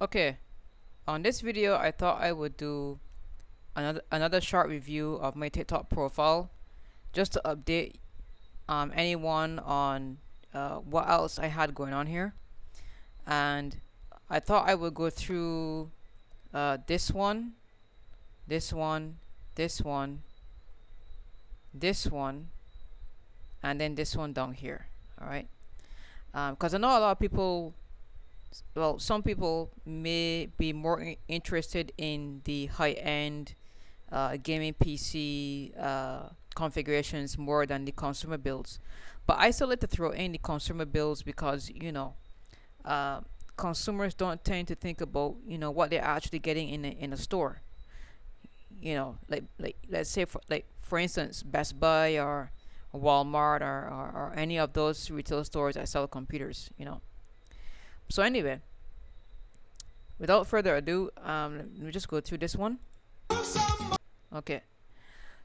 Okay, on this video I thought I would do another short review of my TikTok profile just to update anyone on what else I had going on here. And I thought I would go through this one, this one, this one, this one, and then this one down here. All right, because I know a lot of people, well, some people may be more interested in the high-end gaming PC configurations more than the consumer builds. But I still like to throw in the consumer builds because uh, consumers don't tend to think about what they're actually getting in a store. Like let's say for instance Best Buy or Walmart or any of those retail stores that sell computers. So anyway, without further ado, let me just go through this one. Okay.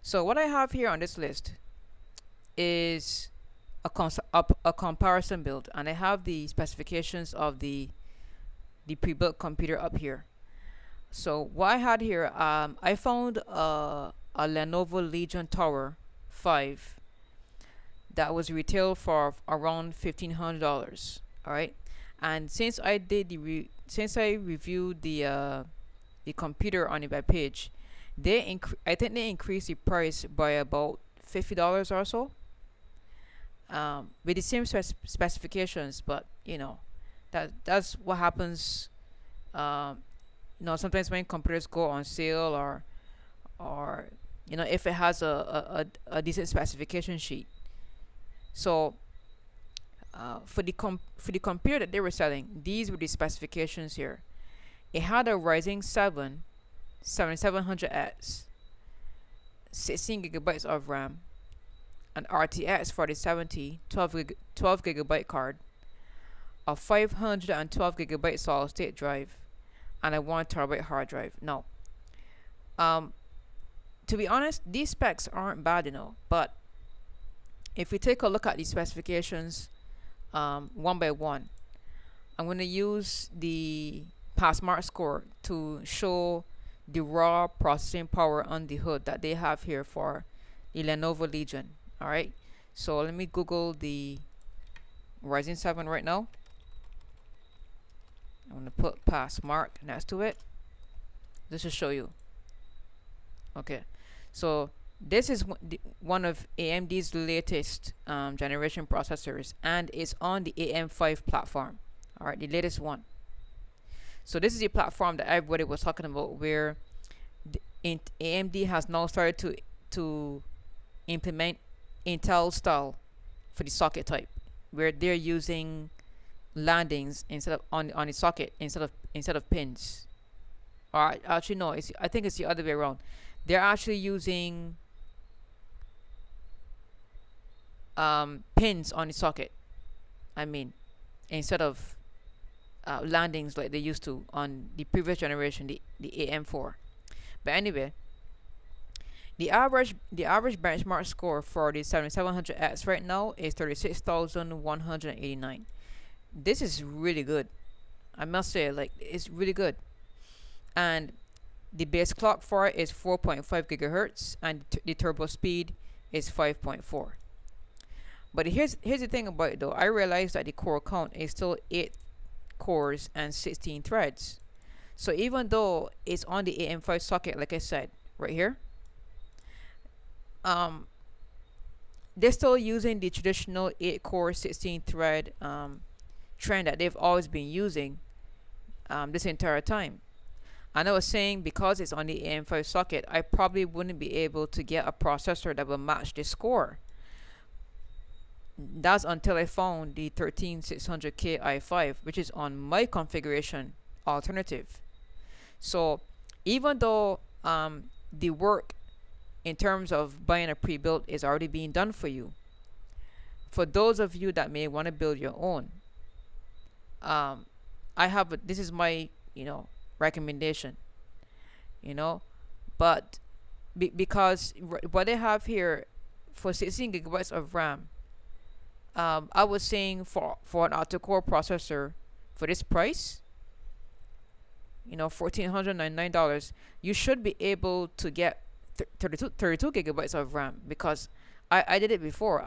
So what I have here on this list is a comparison build, and I have the specifications of the pre-built computer up here. So what I had here, I found a Lenovo Legion Tower 5 that was retailed for around $1,500. All right, and since I reviewed the computer on the web page, I think they increased the price by about $50 or so, with the same specifications. But that's what happens. Um, Sometimes when computers go on sale, or if it has a decent specification sheet. So for the computer that they were selling, these were the specifications here. It had a Ryzen 7 7700X, 16 gigabytes of RAM, an RTX 4070 12 gigabyte card, a 512 gigabyte solid state drive, and a 1 terabyte hard drive. Now, um, to be honest, these specs aren't bad, but if we take a look at these specifications one by one, I'm going to use the Passmark score to show the raw processing power on the hood that they have here for the Lenovo Legion. All right, so let me Google the Ryzen 7 right now. I'm gonna put Passmark next to it. This will show you. Okay, so this is one of AMD's latest generation processors, and it's on the AM5 platform. All right, the latest one. So this is the platform that everybody was talking about, where AMD has now started to implement Intel style for the socket type, where they're using landings instead of on the socket instead of pins. Or actually no, I think it's the other way around. They're actually using pins on the socket. I mean, instead of landings like they used to on the previous generation, the AM4. But anyway, the average benchmark score for the 7700X right now is 36,189. This is really good. I must say, like, it's really good. And the base clock for it is 4.5 gigahertz, and the turbo speed is 5.4. But here's the thing about it though. I realized that the core count is still 8 cores and 16 threads. So even though it's on the AM5 socket, like I said right here, um, they're still using the traditional 8 core 16 thread trend that they've always been using this entire time. And I was saying, because it's on the AM5 socket, I probably wouldn't be able to get a processor that will match this score. That's until I found the 13600K i5, which is on my configuration alternative. So even though the work in terms of buying a pre-built is already being done for you, for those of you that may want to build your own, this is my recommendation. But because what they have here for 16 gigabytes of RAM, I was saying for an octa-core processor for this price, $1,499, you should be able to get 32 gigabytes of RAM, because I did it before.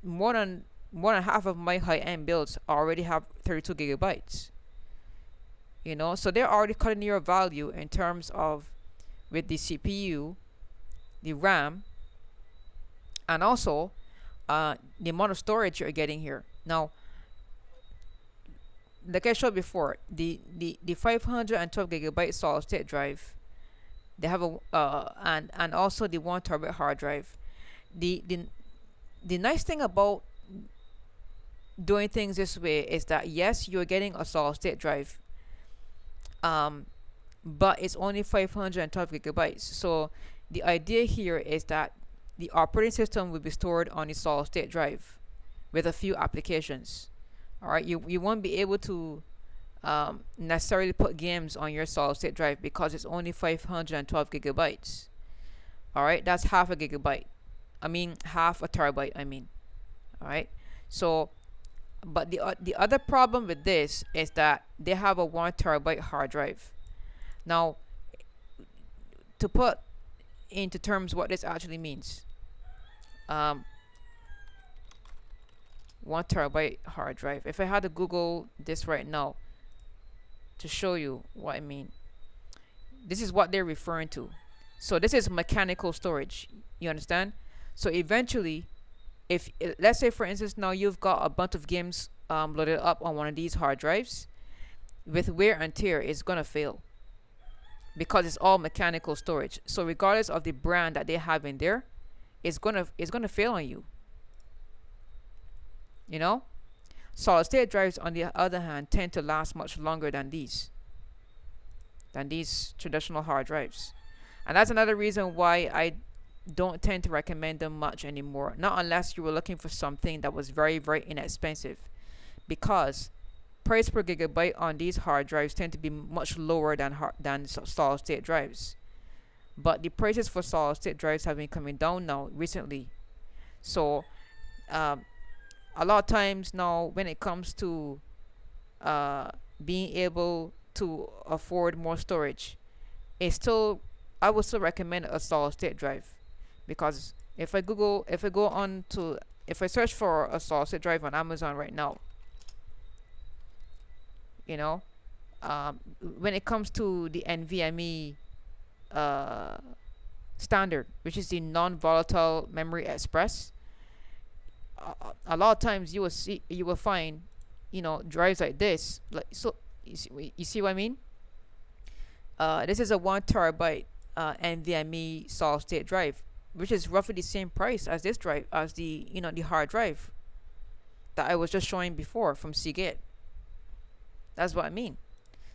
More than half of my high-end builds already have 32 gigabytes. So they're already cutting your value in terms of with the CPU, the RAM, and also the amount of storage you're getting here. Now, like I showed before, the 512 gigabyte solid state drive, they have a and also the 1 terabyte hard drive. The nice thing about doing things this way is that yes, you're getting a solid state drive, but it's only 512 gigabytes. So the idea here is that the operating system will be stored on the solid state drive with a few applications. All right, you won't be able to necessarily put games on your solid state drive because it's only 512 gigabytes. All right, that's half a gigabyte. I mean, half a terabyte. I mean, all right. So, but the other problem with this is that they have a 1 terabyte hard drive. Now, to put into terms what this actually means, 1 terabyte hard drive. If I had to Google this right now to show you what I mean, this is what they're referring to. So this is mechanical storage. You understand? So eventually, if let's say for instance now you've got a bunch of games loaded up on one of these hard drives, with wear and tear, it's gonna fail because it's all mechanical storage. So regardless of the brand that they have in there, it's gonna fail on you. Solid state drives, on the other hand, tend to last much longer than these traditional hard drives. And that's another reason why I don't tend to recommend them much anymore, not unless you were looking for something that was very, very inexpensive, because price per gigabyte on these hard drives tend to be much lower than solid state drives. But the prices for solid state drives have been coming down now recently. So a lot of times now, when it comes to being able to afford more storage, I would still recommend a solid state drive, because if I search for a solid state drive on Amazon right now, when it comes to the NVMe standard, which is the non-volatile memory express, a lot of times you will find drives like this, you see what I mean. This is a 1 terabyte NVMe solid state drive, which is roughly the same price as this drive, as the hard drive that I was just showing before from Seagate. That's what I mean.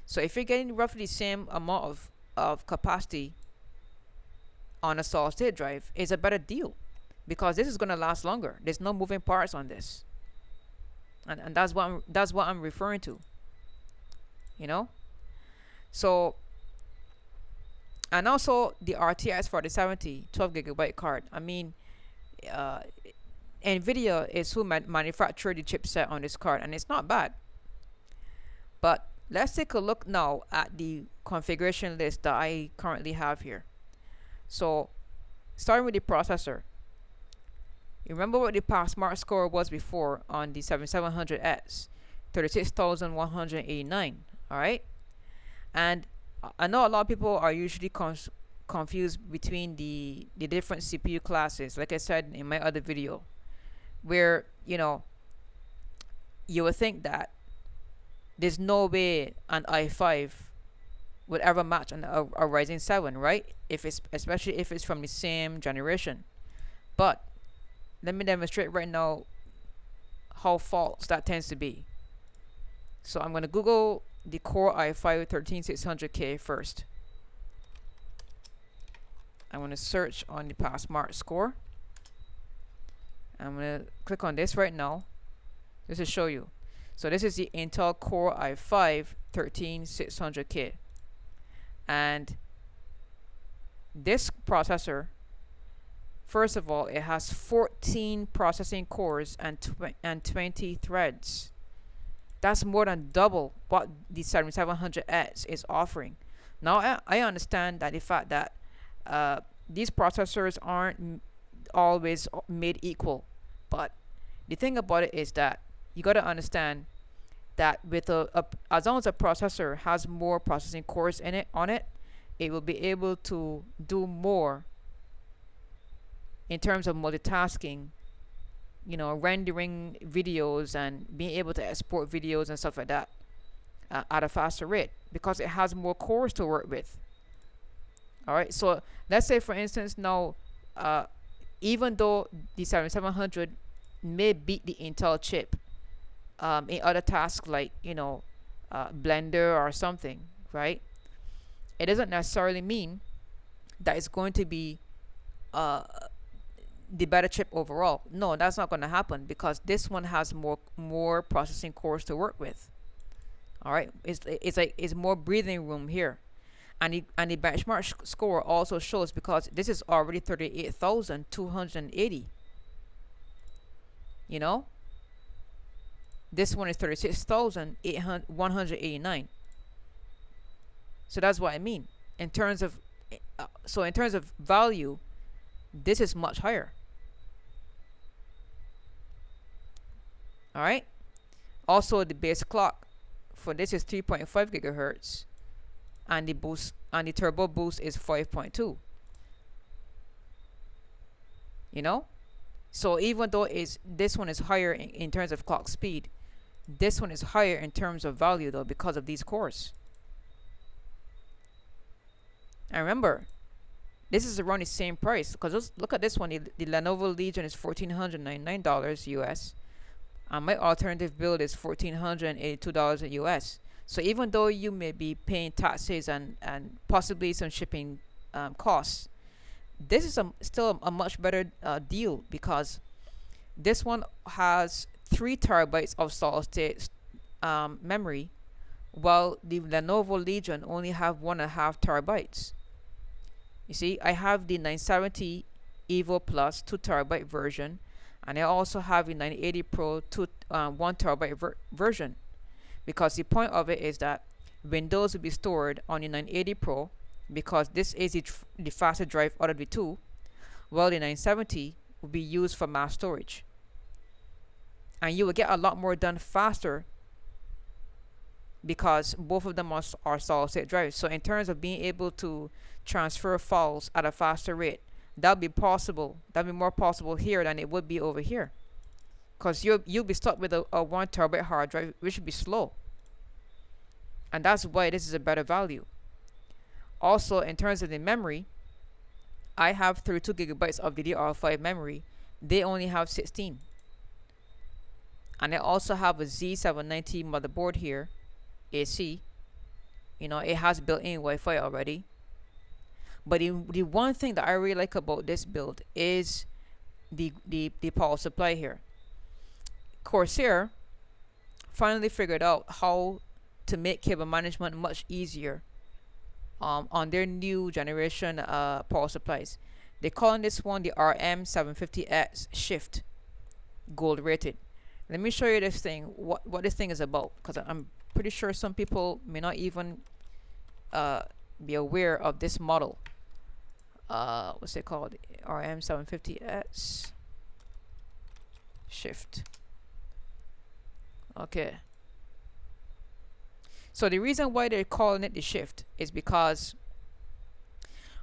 So if you're getting roughly the same amount of capacity on a solid state drive, it's a better deal, because this is going to last longer. There's no moving parts on this, and that's what I'm referring to. So, and also the RTX 4070 12 gigabyte card. I mean, Nvidia is who manufactured the chipset on this card, and it's not bad. But let's take a look now at the configuration list that I currently have here. So, starting with the processor. You remember what the PassMark score was before on the 7700X? 36,189. Alright? And I know a lot of people are usually confused between the different CPU classes, like I said in my other video, where you would think that there's no way an i5 would ever match a Ryzen 7, right? Especially if it's from the same generation. But let me demonstrate right now how false that tends to be. So I'm going to Google the Core i5 13600K first. I'm going to search on the PassMark score. I'm going to click on this right now just to show you. So this is the Intel Core i5 13600K. And this processor, first of all, it has 14 processing cores and 20 threads. That's more than double what the 7700X is offering. Now I understand that the fact that these processors aren't always made equal, but the thing about it is that you got to understand that with as long as a processor has more processing cores in it on it, it will be able to do more in terms of multitasking, rendering videos and being able to export videos and stuff like that at a faster rate because it has more cores to work with. All right, so let's say for instance now, even though the 7700 may beat the Intel chip in other tasks like Blender or something, right? It doesn't necessarily mean that it's going to be the better chip overall. No, that's not going to happen because this one has more processing cores to work with. All right, it's more breathing room here, and the benchmark score also shows because this is already 38,280. This one is 36,189. So that's what I mean in terms of value. This is much higher. All right. Also, the base clock for this is 3.5 gigahertz, and the turbo boost is 5.2. So even though this one is higher in terms of clock speed, this one is higher in terms of value though because of these cores. And remember, this is around the same price because look at this one. The Lenovo Legion is $1,499 US, and my alternative build is $1,482 US. So even though you may be paying taxes and possibly some shipping costs, this is still a much better deal because this one has 3 terabytes of solid state memory, while the Lenovo Legion only have 1.5 terabytes. You see, I have the 970 Evo Plus 2 terabyte version, and I also have the 980 Pro 1 terabyte version, because the point of it is that Windows will be stored on the 980 Pro because this is the faster drive out of the two, while the 970 will be used for mass storage, and you will get a lot more done faster because both of them are solid state drives. So in terms of being able to transfer files at a faster rate, that'll be more possible here than it would be over here, because you'll be stuck with a 1 terabyte hard drive, which should be slow, and that's why this is a better value. Also, in terms of the memory, I have 32 gigabytes of DDR5 memory. They only have 16. And I also have a Z790 motherboard here, AC. It has built-in Wi-Fi already. But the one thing that I really like about this build is the power supply here. Corsair finally figured out how to make cable management much easier on their new generation power supplies. They call this one the RM750X Shift Gold rated. Let me show you this thing, what this thing is about, because I'm pretty sure some people may not even be aware of this model. What's it called? RM750X Shift. Okay. So the reason why they're calling it the Shift is because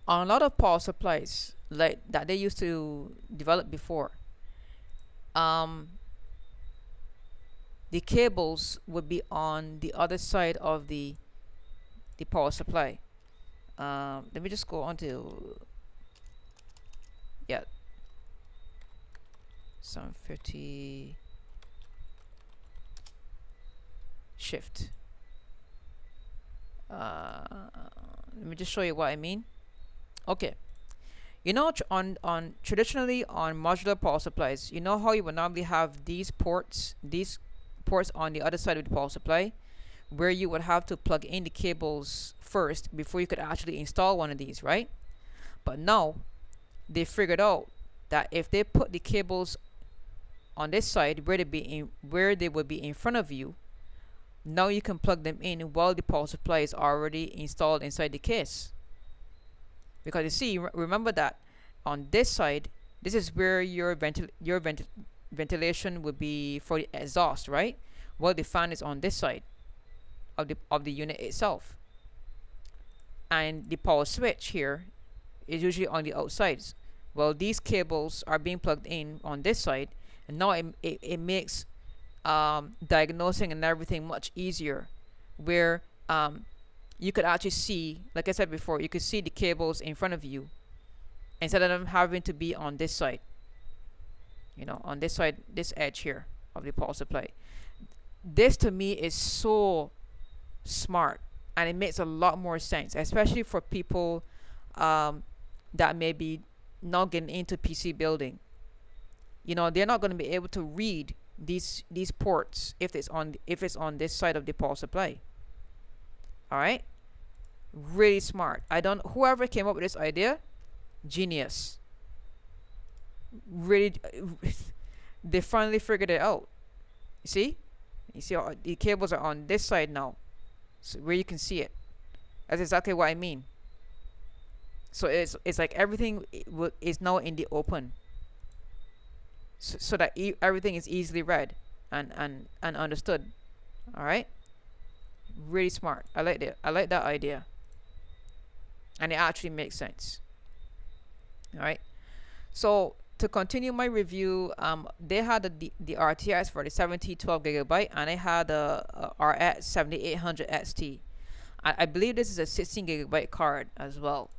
on a lot of power supplies like that they used to develop before, the cables would be on the other side of the power supply. Let me just go on to 750 Shift. Let me just show you what I mean. Okay, traditionally on modular power supplies, how you would normally have these ports on the other side of the power supply, where you would have to plug in the cables first before you could actually install one of these, right? But now they figured out that if they put the cables on this side where they would be in front of you, Now you can plug them in while the power supply is already installed inside the case. Because you see, remember that on this side, this is where your ventilation would be for the exhaust, right? Well, the fan is on this side of the unit itself, and the power switch here is usually on the outsides. Well, these cables are being plugged in on this side, and now it makes diagnosing and everything much easier, where you could actually see, like I said before, you could see the cables in front of you instead of them having to be on this side, on this side, this edge here of the power supply. This to me is so smart, and it makes a lot more sense, especially for people that may be not getting into PC building. They're not going to be able to read these ports if it's on this side of the power supply. All right, really smart. Whoever came up with this idea, genius. Really, they finally figured it out. You see how the cables are on this side now, so where you can see it. That's exactly what I mean. So it's like everything is now in the open, so that everything is easily read and understood. All right, really smart. I like that idea, and it actually makes sense. All right, so to continue my review, they had the RTX for the 12 gigabyte, and I had a RX 7800 XT. I believe this is a 16 gigabyte card as well.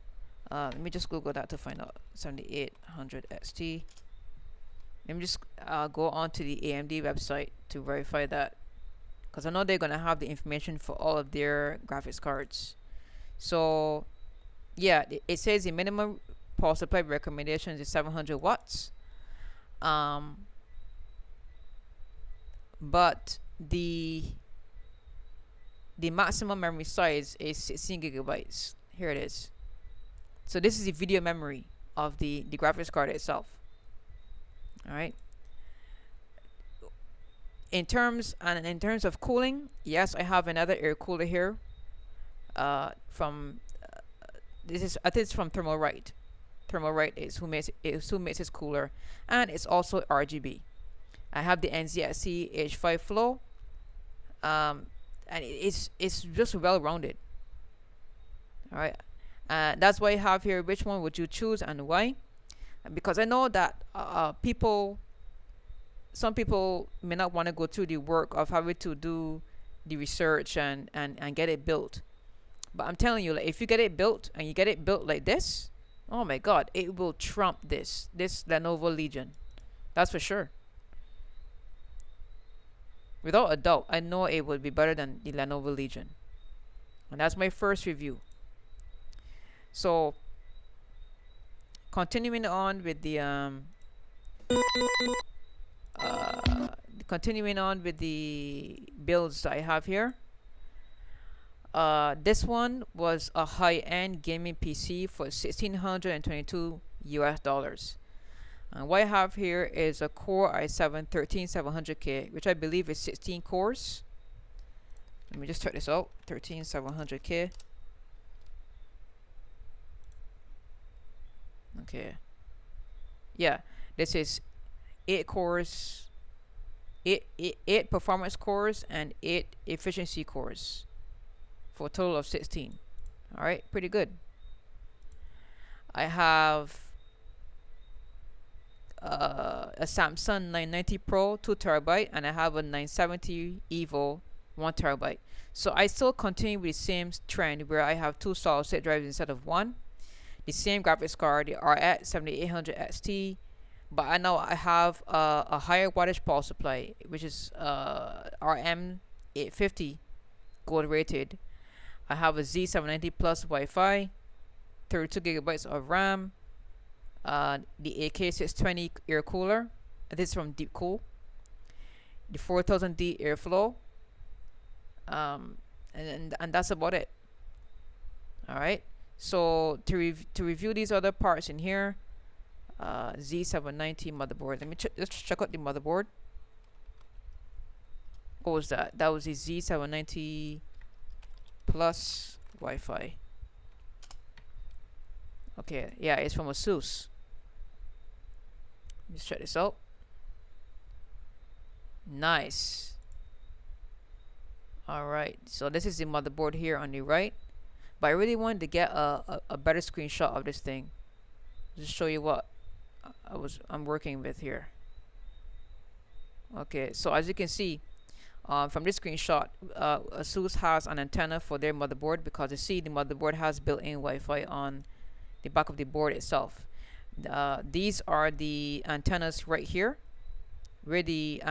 Let me just Google that to find out. 7800 XT. Let me just go on to the AMD website to verify that, because I know they're gonna have the information for all of their graphics cards. So yeah, it says the minimum power supply recommendations is 700 watts, but the maximum memory size is 16 gigabytes. Here it is. So this is the video memory of the graphics card itself. All right. In terms of cooling, yes, I have another air cooler here. From I think it's from Thermalright. Thermalright is who makes this cooler, and it's also RGB. I have the NZXT H5 Flow, and it's just well rounded. All right. That's why I have here. Which one would you choose and why? Because I know that some people may not want to go through the work of having to do the research and get it built. But I'm telling you, like, if you get it built and you get it built like this, oh my God, it will trump this Lenovo Legion. That's for sure. Without a doubt, I know it would be better than the Lenovo Legion. And that's my first review. So, continuing on with the builds that I have here. This one was a high-end gaming PC for $1,622 US. And what I have here is a Core i7 13700K, which I believe is 16 cores. Let me just check this out. 13700K. Okay. Yeah, this is 8 cores, 8 performance cores, and 8 efficiency cores, for a total of 16. All right, pretty good. I have a Samsung 990 Pro 2 terabyte, and I have a 970 Evo 1 terabyte. So I still continue with the same trend where I have 2 solid state drives instead of 1. The same graphics card, the RX 7800 XT, but I know I have a higher wattage power supply, which is RM 850 gold rated. I have a Z790 Plus Wi-Fi, 32 gigabytes of RAM, the AK620 air cooler. This is from Deepcool. The 4000D airflow, and that's about it. All right. So to review these other parts in here, Z790 motherboard. Let's check out the motherboard. What was that? That was the Z790 plus Wi-Fi. Okay, yeah, it's from ASUS. Let's check this out. Nice. Alright, so this is the motherboard here on the right. But I really wanted to get a better screenshot of this thing. Just show you what I'm working with here. Okay, so as you can see, from this screenshot, ASUS has an antenna for their motherboard, because you see the motherboard has built-in Wi-Fi on the back of the board itself. These are the antennas right here, where the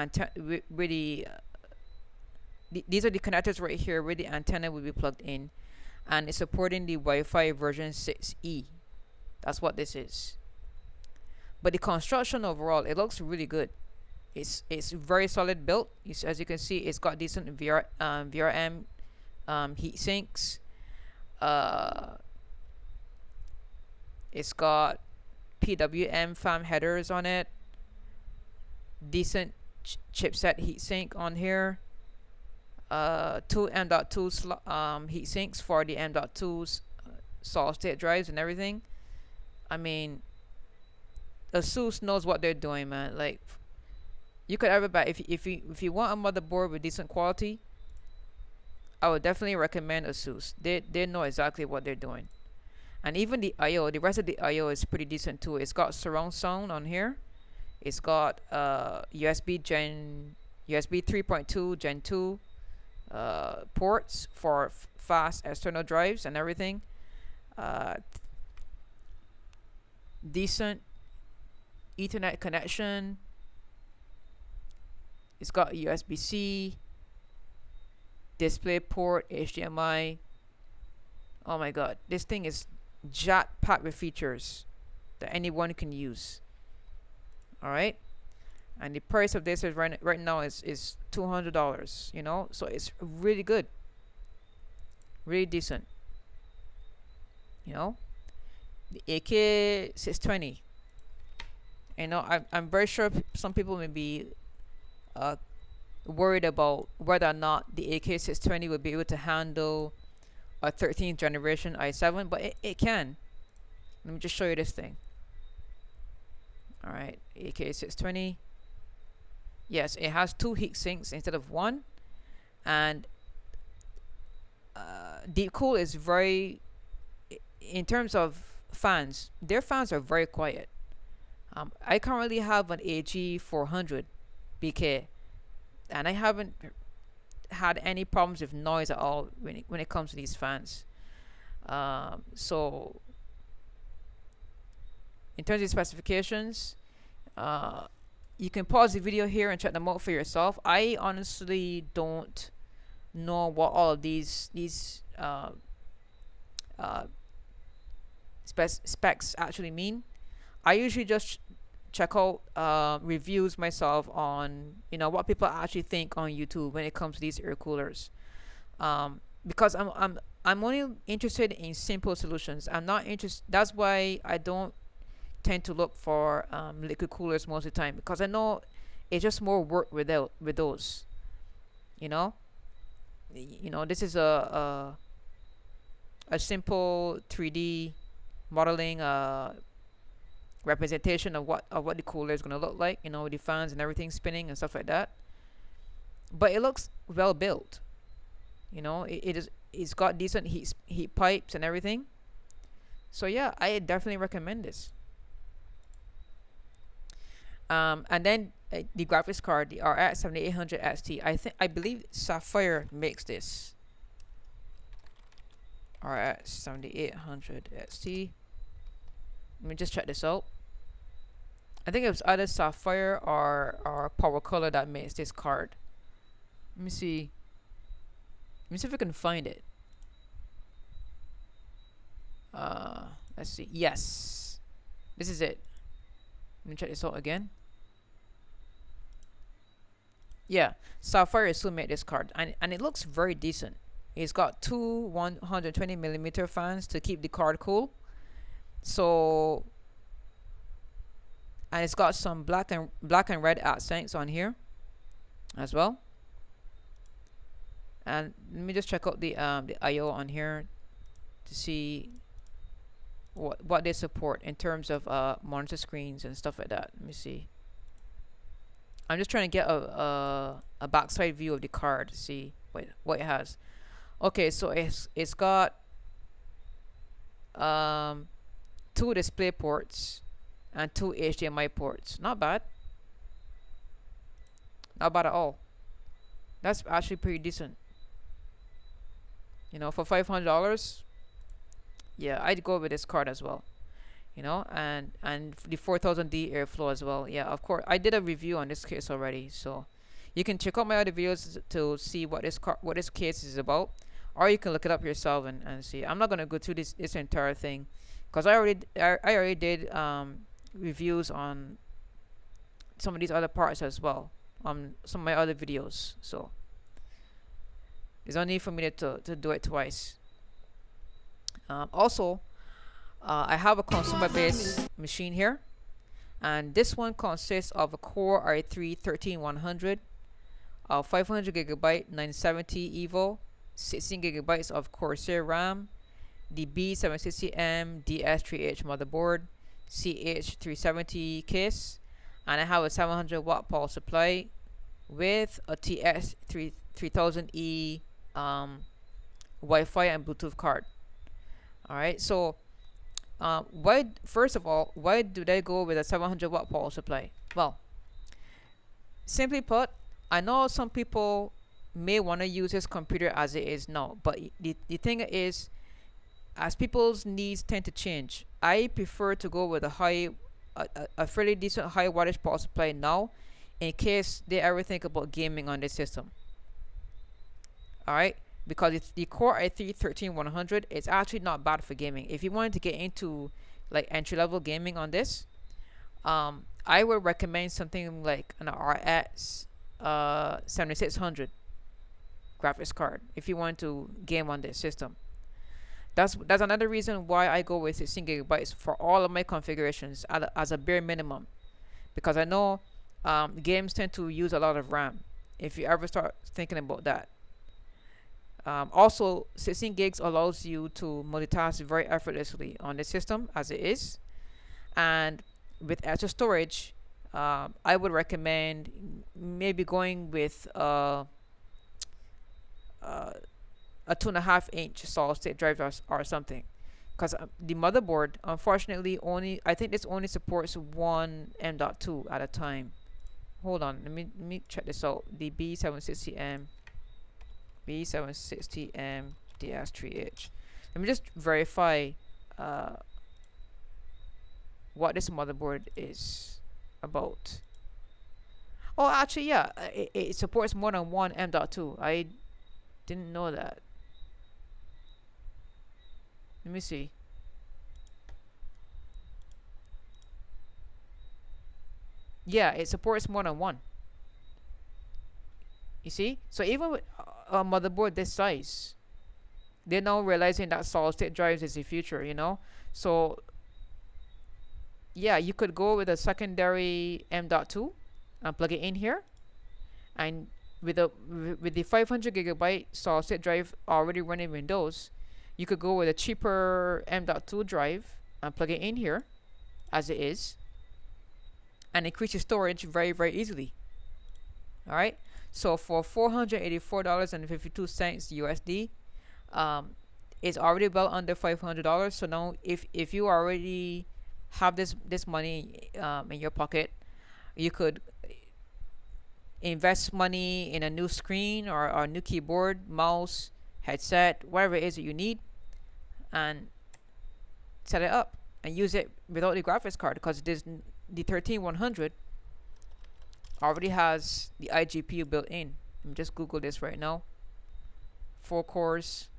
these are the connectors right here where the antenna will be plugged in, and it's supporting the Wi-Fi version 6E. That's what this is. But the construction overall, it looks really good. It's very solid built. As you can see, it's got decent VRM heat sinks. It's got PWM fan headers on it. Decent chipset heatsink on here. Two M.2 heat sinks for the M.2's solid state drives and everything. I mean, ASUS knows what they're doing, man. Like, you could ever buy, if you want a motherboard with decent quality, I would definitely recommend ASUS. They know exactly what they're doing. And even the I/O, the rest of the I/O is pretty decent too. It's got surround sound on here. It's got USB 3.2 Gen 2 ports for fast external drives and everything. Decent Ethernet connection. It's got USB-C, display port, HDMI. Oh my god, this thing is jam-packed with features that anyone can use. Alright, and the price of this is right now is $200, you know, so it's really good, really decent, you know. The AK620, you know, I'm very sure some people may be worried about whether or not the AK620 will be able to handle a 13th generation i7, but it can. Let me just show you this thing. Alright, AK620. Yes, it has 2 heat sinks instead of 1, and Deepcool is very, in terms of fans, their fans are very quiet. I currently have an AG400 BK, and I haven't had any problems with noise at all when it comes to these fans. So in terms of specifications, you can pause the video here and check them out for yourself. I honestly don't know what all of these specs actually mean. I usually just check out reviews myself on, you know, what people actually think on YouTube when it comes to these air coolers, because I'm only interested in simple solutions. I'm not interested. That's why I don't tend to look for liquid coolers most of the time, because I know it's just more work with those. You know, this is a simple 3D modeling representation of what the cooler is going to look like, you know, with the fans and everything spinning and stuff like that. But it looks well built, you know. It's got decent heat pipes and everything. So yeah, I definitely recommend this. And then the graphics card, the RX 7800 XT. I believe Sapphire makes this. RX 7800 XT. Let me just check this out. I think it was either Sapphire or Power Color that makes this card. Let me see if I can find it. Let's see. Yes, this is it. Let me check this out again. Yeah, Sapphire still made this card, and it looks very decent. It's got 2 120mm fans to keep the card cool. So, and it's got some black and red accents on here as well. And let me just check out the IO on here to see what they support in terms of monitor screens and stuff like that. Let me see. I'm just trying to get a backside view of the card to see what it has. Okay, so it's got 2 display ports and 2 HDMI ports. Not bad. Not bad at all. That's actually pretty decent. You know, for $500, yeah, I'd go with this card as well. You know, and the 4000D airflow as well. Yeah, of course, I did a review on this case already, so you can check out my other videos to see what this case is about, or you can look it up yourself and see. I'm not gonna go through this entire thing, because I already did reviews on some of these other parts as well on some of my other videos, so there's no need for me to do it twice. Also, I have a consumer based machine here, and this one consists of a Core i3-13100, 500GB 970 EVO, 16GB of Corsair RAM, the B760M DS3H motherboard, CH370 case, and I have a 700 watt power supply with a TX 3000E Wi-Fi and Bluetooth card. Alright, so first of all, why do they go with a 700 watt power supply? Well, simply put, I know some people may want to use this computer as it is now, but the thing is, as people's needs tend to change, I prefer to go with a fairly decent high wattage power supply now, in case they ever think about gaming on this system. Alright, because it's the Core i3-13100, it's actually not bad for gaming. If you wanted to get into like entry-level gaming on this, I would recommend something like an RX 7600 graphics card if you want to game on this system. That's another reason why I go with 16GB for all of my configurations as a bare minimum, because I know games tend to use a lot of RAM if you ever start thinking about that. Also, 16 gigs allows you to multitask very effortlessly on the system as it is, and with extra storage, I would recommend maybe going with a 2.5-inch solid state drive or something, because the motherboard, unfortunately, I think this only supports one M.2 at a time. Hold on, let me check this out. The B760M DS3H. Let me just verify what this motherboard is about. Oh, actually, yeah, it supports more than one M.2. I didn't know that. Let me see. Yeah, it supports more than one. You see? So even with a motherboard this size, they're now realizing that solid state drives is the future, you know? So yeah, you could go with a secondary M.2 and plug it in here, and with the 500GB solid state drive already running Windows, you could go with a cheaper M.2 drive and plug it in here as it is, and increase your storage very, very easily. Alright, so for $484.52 USD, it's already well under $500. So now if you already have this money in your pocket, you could invest money in a new screen or a new keyboard, mouse, headset, whatever it is that you need, and set it up and use it without the graphics card, because the 13100 already has the iGPU built in. Let me just Google this right now. 4 cores.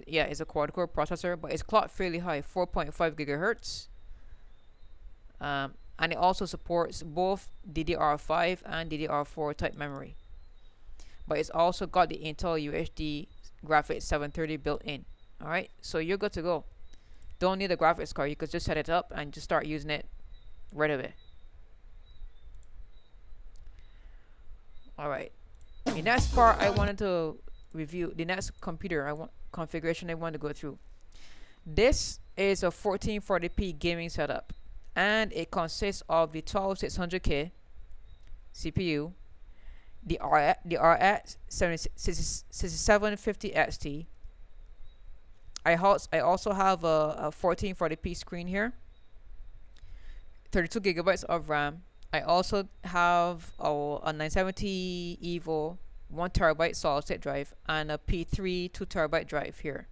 Yeah, it's a quad core processor, but it's clocked fairly high, 4.5 gigahertz. And it also supports both DDR5 and DDR4 type memory. But it's also got the Intel UHD graphics 730 built in. Alright, so you're good to go. Don't need a graphics card. You could just set it up and just start using it right away. Alright, the next part I wanted to review the next computer I want configuration I want to go through. This is a 1440p gaming setup, and it consists of the 12600K CPU, the RX 6750 XT. I also have a 1440p screen here, 32 gigabytes of RAM. I also have a 970 Evo 1 terabyte solid state drive and a P3 2 terabyte drive here.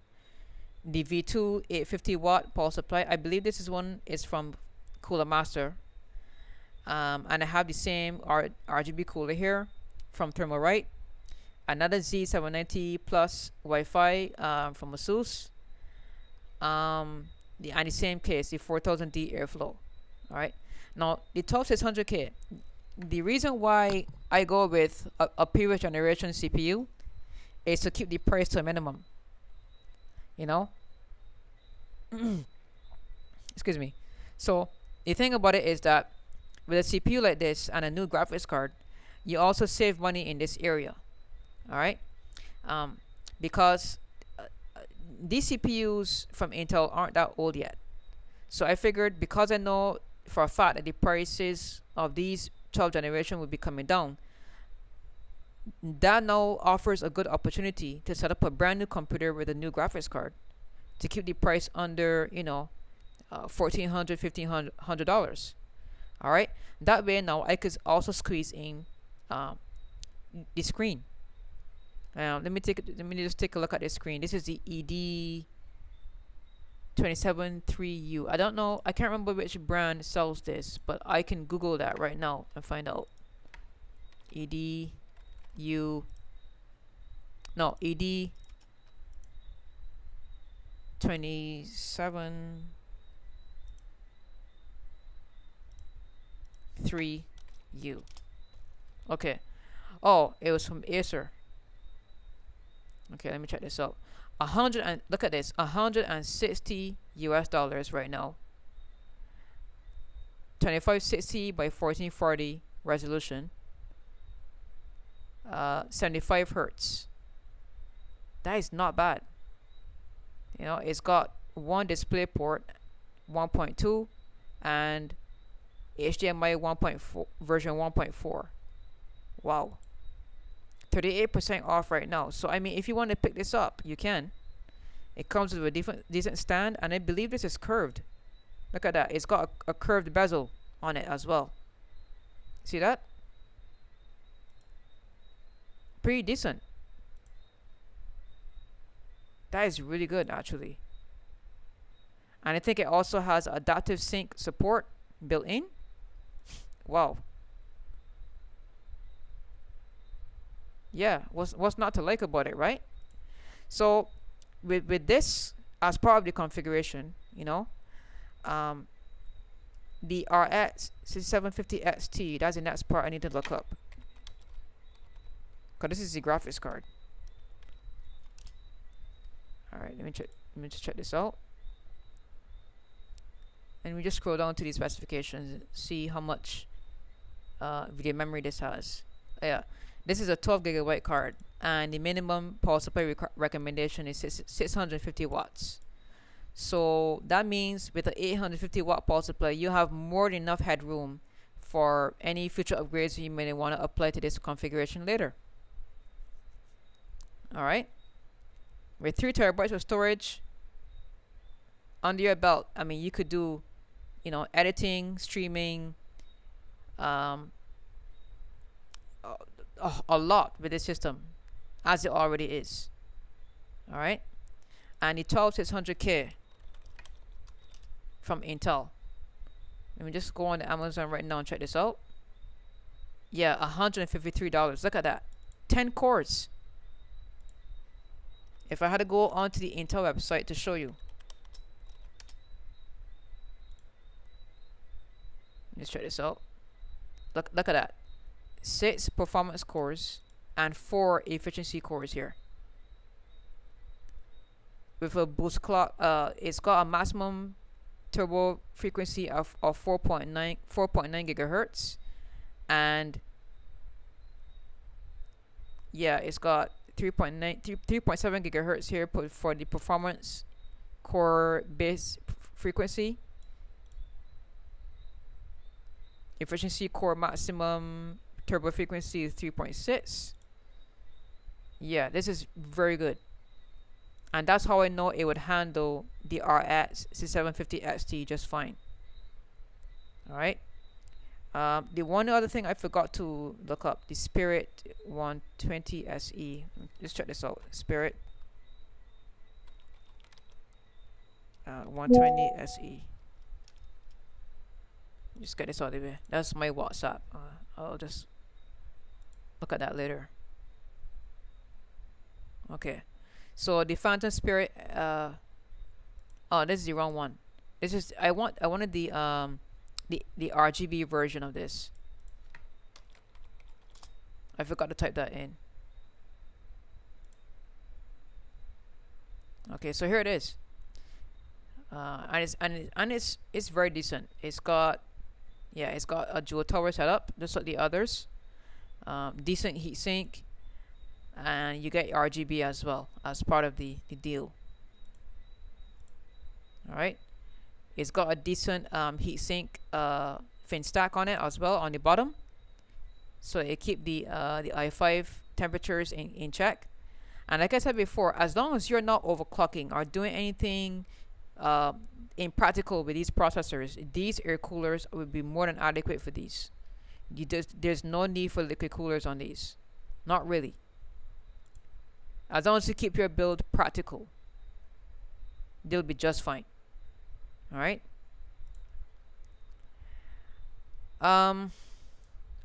The V2 850 watt power supply. I believe this is from Cooler Master. And I have the same RGB cooler here from Thermalright. Another Z790 Plus Wi-Fi from ASUS. And the same case, the 4000D Airflow. Alright. Now, the 12600K, the reason why I go with a previous generation CPU is to keep the price to a minimum. You know? Excuse me. So, the thing about it is that with a CPU like this and a new graphics card, you also save money in this area. Alright? Because these CPUs from Intel aren't that old yet. So I figured, because I know for a fact that the prices of these 12th generation will be coming down, that now offers a good opportunity to set up a brand new computer with a new graphics card to keep the price under, $1,400, $1,500. All right, that way now I could also squeeze in the screen. Let me just take a look at this screen. This is the ED273U. I don't know, I can't remember which brand sells this, but I can Google that right now and find out. ED273U. Okay. Oh, it was from Acer. Okay, let me check this out. Look at this, $160 right now. 2560 by 1440 resolution. 75 hertz. That is not bad. It's got one display port, 1.2, and HDMI 1.4 version 1.4. Wow. 38% off right now. So I mean, if you want to pick this up, you can. It comes with a decent stand, and I believe this is curved. Look at that. It's got a curved bezel on it as well. See that? Pretty decent. That is really good, actually. And I think it also has adaptive sync support built in. Wow. Yeah, what's not to like about it, right? So with this as part of the configuration, the RX 6750 XT, that's the next part I need to look up, because this is the graphics card. Alright, let me just check this out. And we just scroll down to the specifications and see how much video memory this has. Yeah, this is a 12 gigabyte card, and the minimum power supply recommendation is 650 watts. So that means with an 850 watt power supply, you have more than enough headroom for any future upgrades you may want to apply to this configuration later. Alright, with 3 terabytes of storage under your belt, I mean, you could do, editing, streaming, a lot with this system, as it already is. Alright, and the 12600K from Intel. Let me just go on to Amazon right now and check this out. Yeah, $153. Look at that, 10 cores. If I had to go onto the Intel website to show you, let's check this out. Look at that, 6 performance cores and 4 efficiency cores here. With a boost clock, it's got a maximum turbo frequency of 4.9 gigahertz, and yeah, it's got 3.7 gigahertz here for the performance core base frequency. Efficiency core maximum turbo frequency is 3.6. Yeah, this is very good. And that's how I know it would handle the RX 6750 XT just fine. Alright. The one other thing I forgot to look up, the Spirit 120 SE. Let's check this out. Spirit 120 SE. Just get this out of here. That's my WhatsApp. I'll just look at that later. Okay. So the Phantom Spirit. Oh, this is the wrong one. This is I wanted the RGB version of this. I forgot to type that in. Okay, so here it is. And it's very decent. It's got a dual tower setup just like the others. Decent heatsink, and you get RGB as well as part of the deal. All right. It's got a decent heatsink fin stack on it as well on the bottom, so it keep the i5 temperatures in check. And like I said before, as long as you're not overclocking or doing anything impractical with these processors, these air coolers would be more than adequate for these. There's no need for liquid coolers on these, not really. As long as you keep your build practical, they'll be just fine. All right.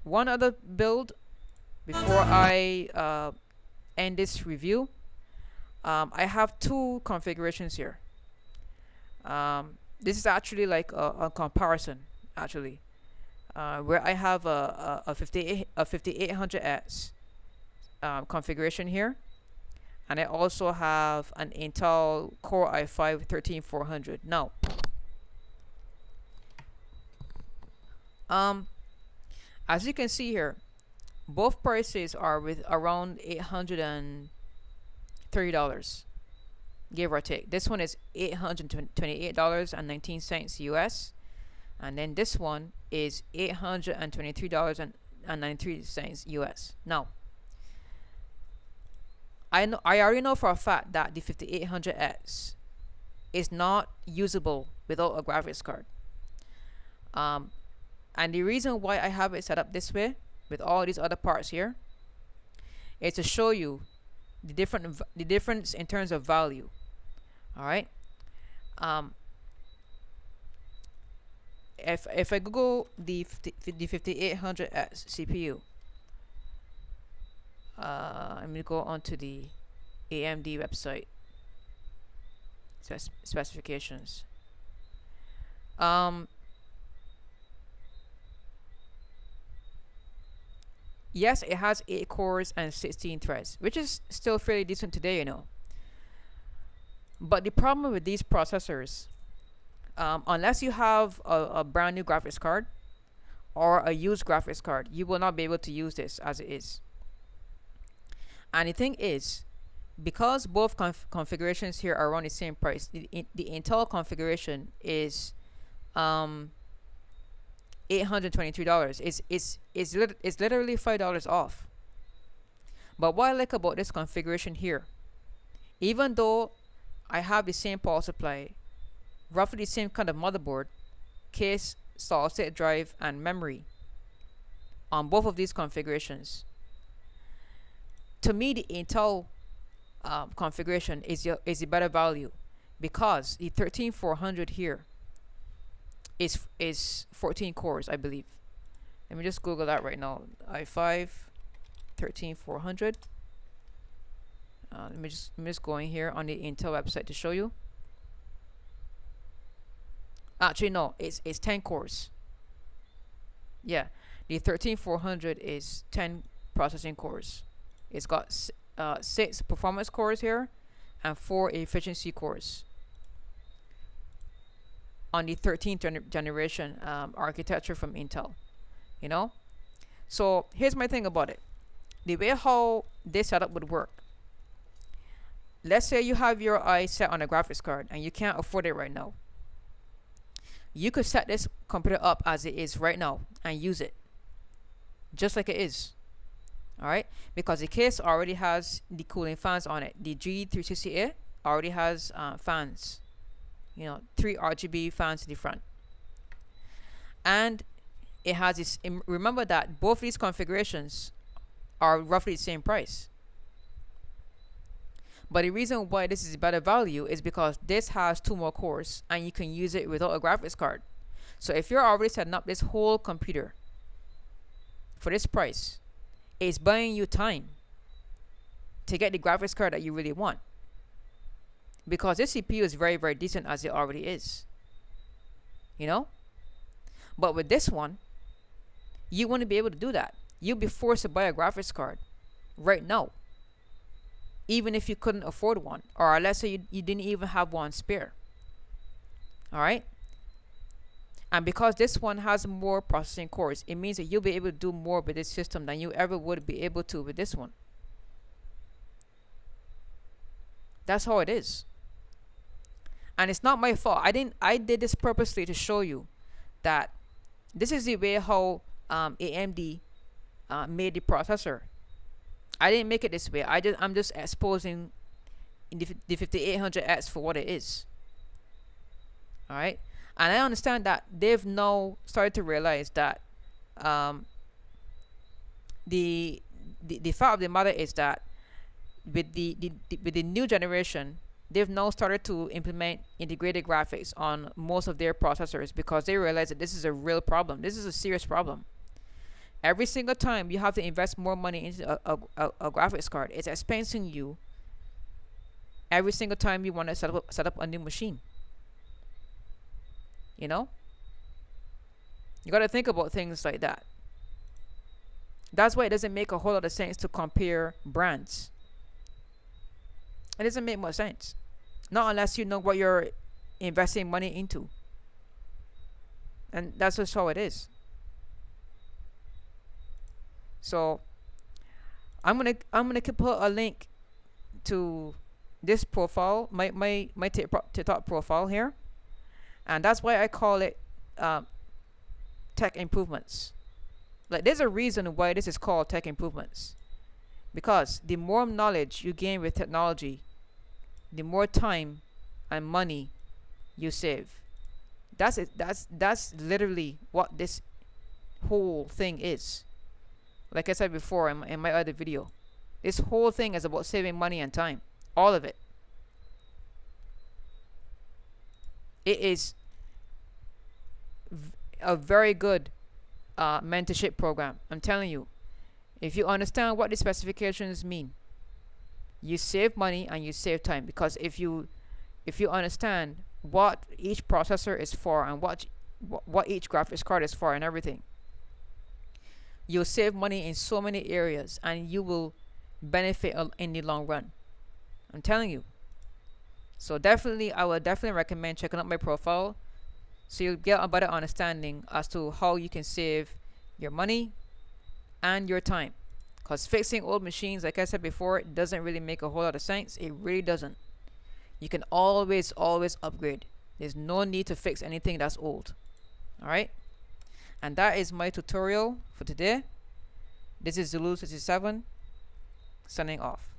One other build before I end this review. I have two configurations here. This is actually like a comparison, actually, where I have a 5800X configuration here, and I also have an Intel Core i5 13400. Now, as you can see here, both prices are with around $830, give or take. This one is $828.19 US, and then this one is $823.93 US. Now, I already know for a fact that the 5800X is not usable without a graphics card. And the reason why I have it set up this way with all these other parts here is to show you the difference in terms of value. All right. If I Google the 5800X CPU, let me go onto the AMD website specifications. Yes, it has 8 cores and 16 threads, which is still fairly decent today, you know. But the problem with these processors, unless you have a brand new graphics card or a used graphics card, you will not be able to use this as it is. And the thing is, because both configurations here are around the same price, the Intel configuration is $823. It's literally $5 off. But what I like about this configuration here, even though I have the same power supply, roughly the same kind of motherboard, case, solid state drive, and memory on both of these configurations, to me the Intel configuration is a better value, because the 13400 here is 14 cores, I believe. Let me just Google that right now. i5 13400. I'm just going here on the Intel website to show you. Actually, no, it's 10 cores. Yeah, the 13400 is 10 processing cores. It's got 6 performance cores here and 4 efficiency cores on the 13th generation architecture from Intel, you know. So here's my thing about it. The way how this setup would work, let's say you have your eye set on a graphics card and you can't afford it right now. You could set this computer up as it is right now and use it just like it is. All right, because the case already has the cooling fans on it. The G360A already has fans, 3 RGB fans in the front, and it has this. Remember that both these configurations are roughly the same price. But the reason why this is a better value is because this has 2 more cores and you can use it without a graphics card. So if you're already setting up this whole computer for this price, it's buying you time to get the graphics card that you really want. Because this CPU is very, very decent as it already is. But with this one, you wouldn't be able to do that. You'll be forced to buy a graphics card right now, even if you couldn't afford one, or let's say you didn't even have one spare. All right. And because this one has more processing cores, it means that you'll be able to do more with this system than you ever would be able to with this one. That's how it is. And it's not my fault. I did this purposely to show you that this is the way how AMD made the processor. I didn't make it this way. I'm just exposing the 5800X for what it is. All right. And I understand that they've now started to realize that the fact of the matter is that with the new generation, they've now started to implement integrated graphics on most of their processors because they realize that this is a real problem. This is a serious problem. Every single time you have to invest more money into a graphics card, it's expensing you every single time you want to set up a new machine. You got to think about things like that. That's why it doesn't make a whole lot of sense to compare brands. It doesn't make much sense. Not unless you know what you're investing money into. And that's just how it is. So I'm gonna put a link to this profile, my TikTok profile here, and that's why I call it tech improvements. Like, there's a reason why this is called tech improvements, because the more knowledge you gain with technology, the more time and money you save. That's it. That's literally what this whole thing is. Like I said before in my other video, this whole thing is about saving money and time. All of it. It is a very good mentorship program. I'm telling you, if you understand what the specifications mean, you save money and you save time. Because if you understand what each processor is for and what each graphics card is for and everything, you'll save money in so many areas and you will benefit in the long run. I'm telling you. So I would definitely recommend checking out my profile so you'll get a better understanding as to how you can save your money and your time. Because fixing old machines, like I said before, it doesn't really make a whole lot of sense. It really doesn't. You can always upgrade. There's no need to fix anything that's old. Alright? And that is my tutorial for today. This is Zulu67 signing off.